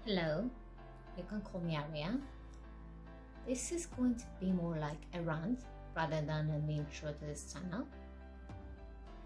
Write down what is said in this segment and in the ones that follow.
Hello, you can call me Aria. This is going to be more like a rant rather than an intro to this channel.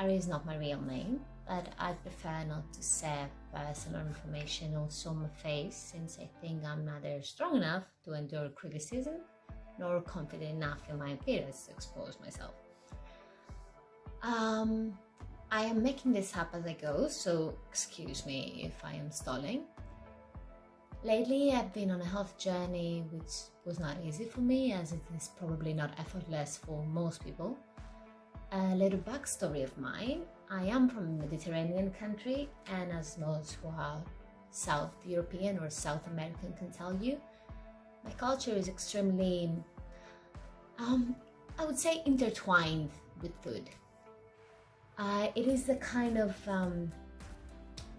Aria is not my real name, but I prefer not to share personal information or show my face since I think I'm neither strong enough to endure criticism nor confident enough in my appearance to expose myself. I am making this up as I go, so excuse me if I am stalling. Lately, I've been on a health journey which was not easy for me, as it is probably not effortless for most people. A little backstory of mine: I am from a Mediterranean country, and as most who are South European or South American can tell you, my culture is extremely, I would say, intertwined with food. It is the kind of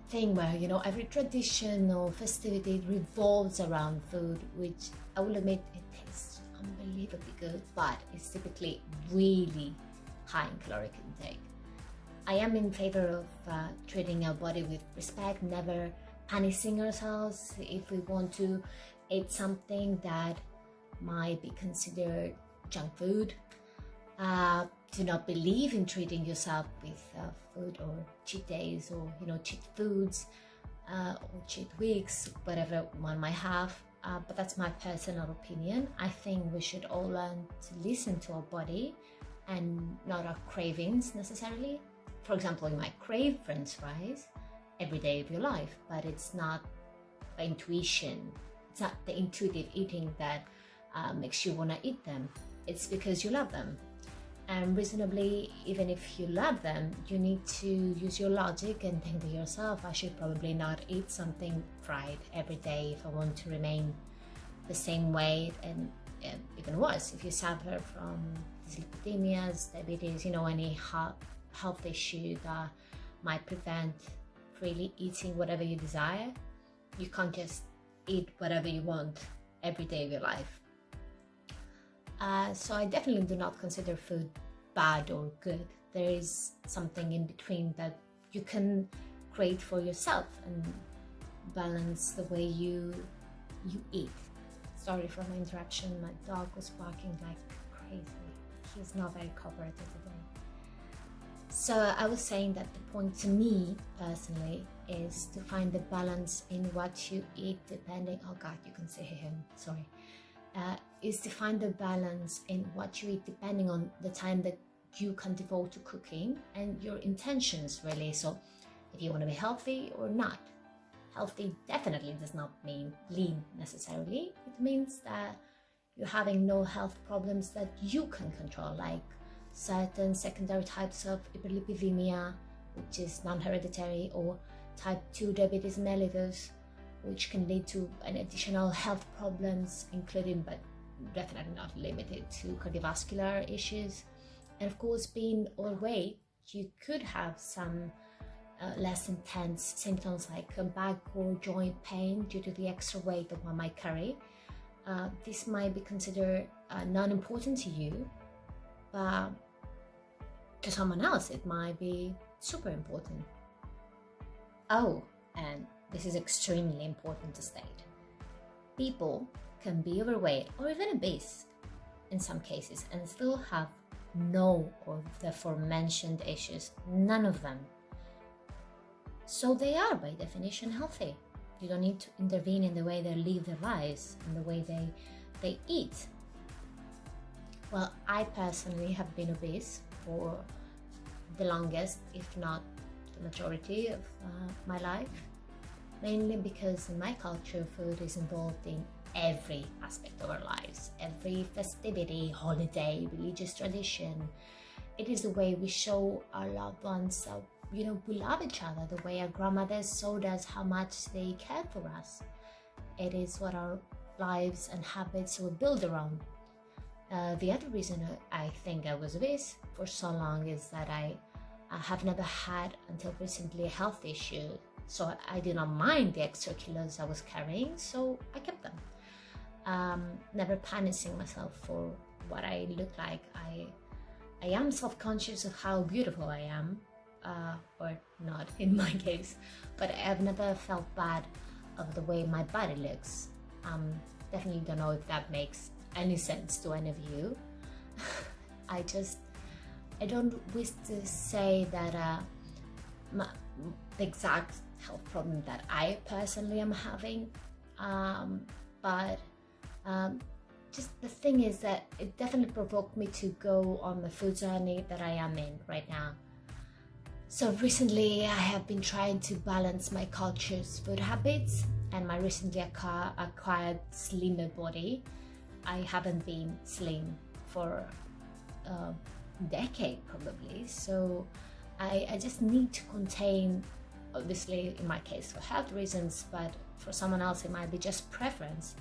thing where every tradition or festivity revolves around food, which I will admit it tastes unbelievably good, but it's typically really high in caloric intake. I am in favor of treating our body with respect, never punishing ourselves if we want to eat something that might be considered junk food. Do not believe in treating yourself with food or cheat days or cheat foods or cheat weeks, whatever one might have. But that's my personal opinion. I think we should all learn to listen to our body and not our cravings necessarily. For example, you might crave French fries every day of your life, but it's not by intuition. It's not the intuitive eating that makes you want to eat them. It's because you love them. And reasonably, even if you love them, you need to use your logic and think to yourself, I should probably not eat something fried every day if I want to remain the same weight. And even worse, if you suffer from dyslipidemias, diabetes, any health issue that might prevent freely eating whatever you desire, you can't just eat whatever you want every day of your life. So I definitely do not consider food bad or good. There is something in between that you can create for yourself and balance the way you eat. Sorry for my interruption. My dog was barking like crazy. He's not very cooperative today. So I was saying that the point to me personally is to find the balance in what you eat depending, oh God, you can see him, sorry. Is to find the balance in what you eat depending on the time that you can devote to cooking and your intentions, really. So if you want to be healthy or not. Healthy definitely does not mean lean necessarily. It means that you're having no health problems that you can control, like certain secondary types of hyperlipidemia, which is non-hereditary, or type 2 diabetes mellitus, which can lead to an additional health problems, including but definitely not limited to cardiovascular issues. And of course, being overweight, you could have some less intense symptoms like back or joint pain due to the extra weight that one might carry. This might be considered non-important to you, but to someone else it might be super important. Oh, and this is extremely important to state. People can be overweight or even obese in some cases and still have no of the aforementioned issues, none of them. So they are by definition healthy. You don't need to intervene in the way they live their lives and the way they eat. Well, I personally have been obese for the longest, if not the majority of my life. Mainly because in my culture, food is involved in every aspect of our lives, every festivity, holiday, religious tradition. It is the way we show our loved ones that, we love each other, the way our grandmothers showed us how much they cared for us. It is what our lives and habits were built around. The other reason I think I was obese for so long is that I have never had until recently a health issue. So I did not mind the extra kilos I was carrying, so I kept them. Never punishing myself for what I look like. I am self-conscious of how beautiful I am, or not in my case, but I've never felt bad of the way my body looks. Definitely don't know if that makes any sense to any of you. I don't wish to say that the exact health problem that I personally am having, but just the thing is that it definitely provoked me to go on the food journey that I am in right now. So recently I have been trying to balance my culture's food habits and my recently acquired slimmer body. I haven't been slim for a decade probably, so I just need to contain, obviously in my case for health reasons, but for someone else it might be just preference.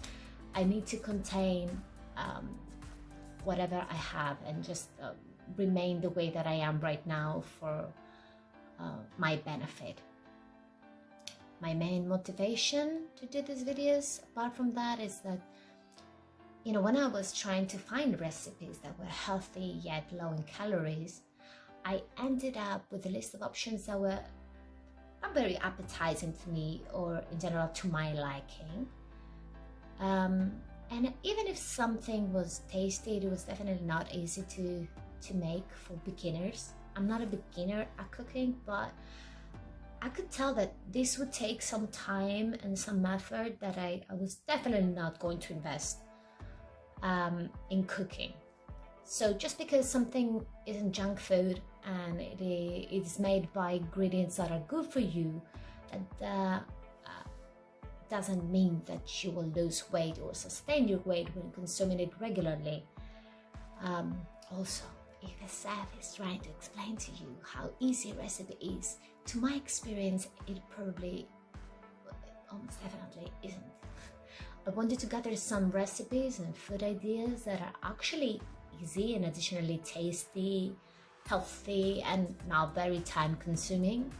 I need to contain whatever I have and just remain the way that I am right now for my benefit. My main motivation to do these videos, apart from that, is that, you know, when I was trying to find recipes that were healthy yet low in calories, I ended up with a list of options that were not very appetizing to me, or in general to my liking. And even if something was tasty, it was definitely not easy to make for beginners. I'm not a beginner at cooking, but I could tell that this would take some time and some effort that I was definitely not going to invest in cooking. So just because something isn't junk food and it is made by ingredients that are good for you, that doesn't mean that you will lose weight or sustain your weight when consuming it regularly. Also, if a chef is trying to explain to you how easy a recipe is, to my experience, it probably almost definitely isn't. I wanted to gather some recipes and food ideas that are actually easy and additionally tasty, healthy, and not very time consuming.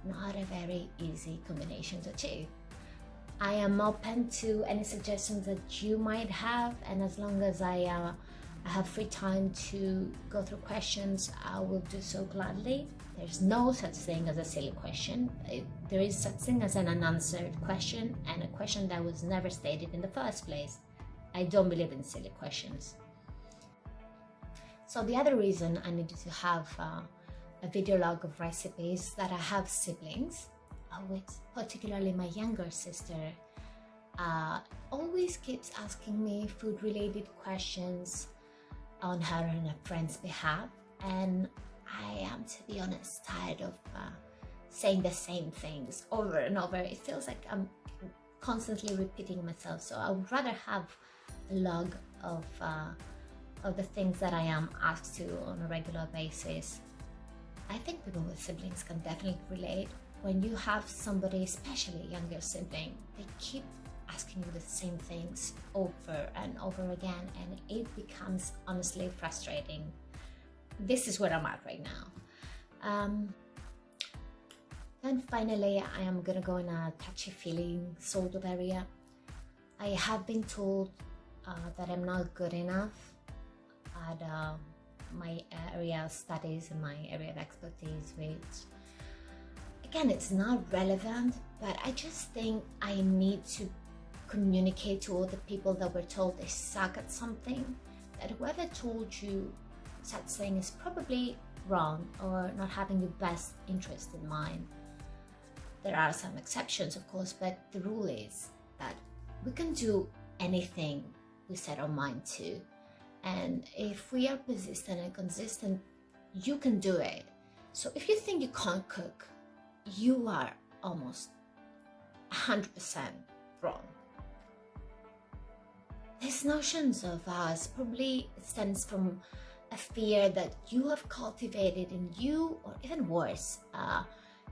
Not a very easy combination to achieve. I am open to any suggestions that you might have, and as long as I have free time to go through questions, I will do so gladly. There's no such thing as a silly question. There is such thing as an unanswered question, and a question that was never stated in the first place. I don't believe in silly questions. So the other reason I needed to have a video log of recipes is that I have siblings, with particularly my younger sister, always keeps asking me food-related questions on her and her friends' behalf, and I am, to be honest, tired of saying the same things over and over. It feels like I'm constantly repeating myself, so I would rather have a log of the things that I am asked to on a regular basis. I think people with siblings can definitely relate. When you have somebody, especially a younger sibling, they keep asking you the same things over and over again, and it becomes honestly frustrating. This is where I'm at right now. Then finally, I am gonna go in a touchy-feeling sort of area. I have been told that I'm not good enough at my area of studies and my area of expertise, which again, it's not relevant, but I just think I need to communicate to all the people that were told they suck at something, that whoever told you such thing is probably wrong or not having your best interest in mind. There are some exceptions, of course, but the rule is that we can do anything we set our mind to. And if we are persistent and consistent, you can do it. So if you think you can't cook, you are almost 100% wrong. These notions of ours probably stems from a fear that you have cultivated in you, or even worse,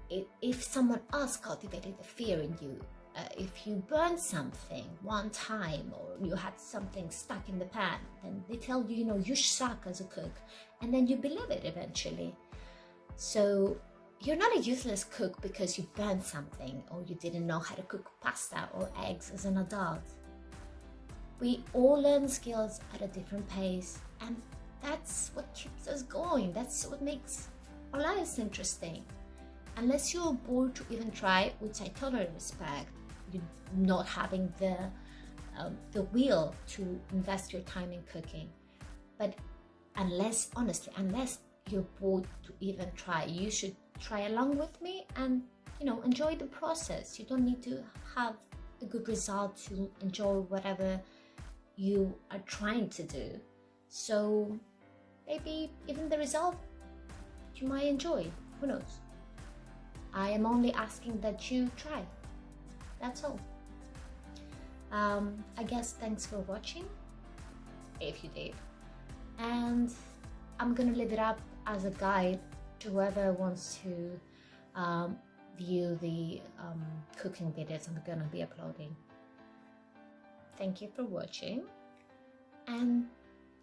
if someone else cultivated a fear in you. If you burn something one time, or you had something stuck in the pan, then they tell you, you suck as a cook, and then you believe it eventually. So you're not a useless cook because you burned something, or you didn't know how to cook pasta or eggs as an adult. We all learn skills at a different pace, and that's what keeps us going. That's what makes our lives interesting. Unless you're bored to even try, which I totally respect, you not having the will to invest your time in cooking. But unless you're bored to even try, you should try along with me and enjoy the process. You don't need to have a good result to enjoy whatever you are trying to do. So maybe even the result you might enjoy, who knows. I am only asking that you try, that's all. I guess thanks for watching, if you did, and I'm gonna leave it up as a guide to whoever wants to view the cooking videos I'm gonna be uploading. Thank you for watching, and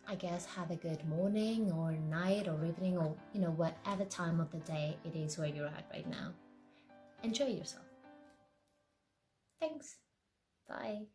I guess have a good morning or night or evening, or whatever time of the day it is where you're at right now. Enjoy yourself. Thanks. Bye.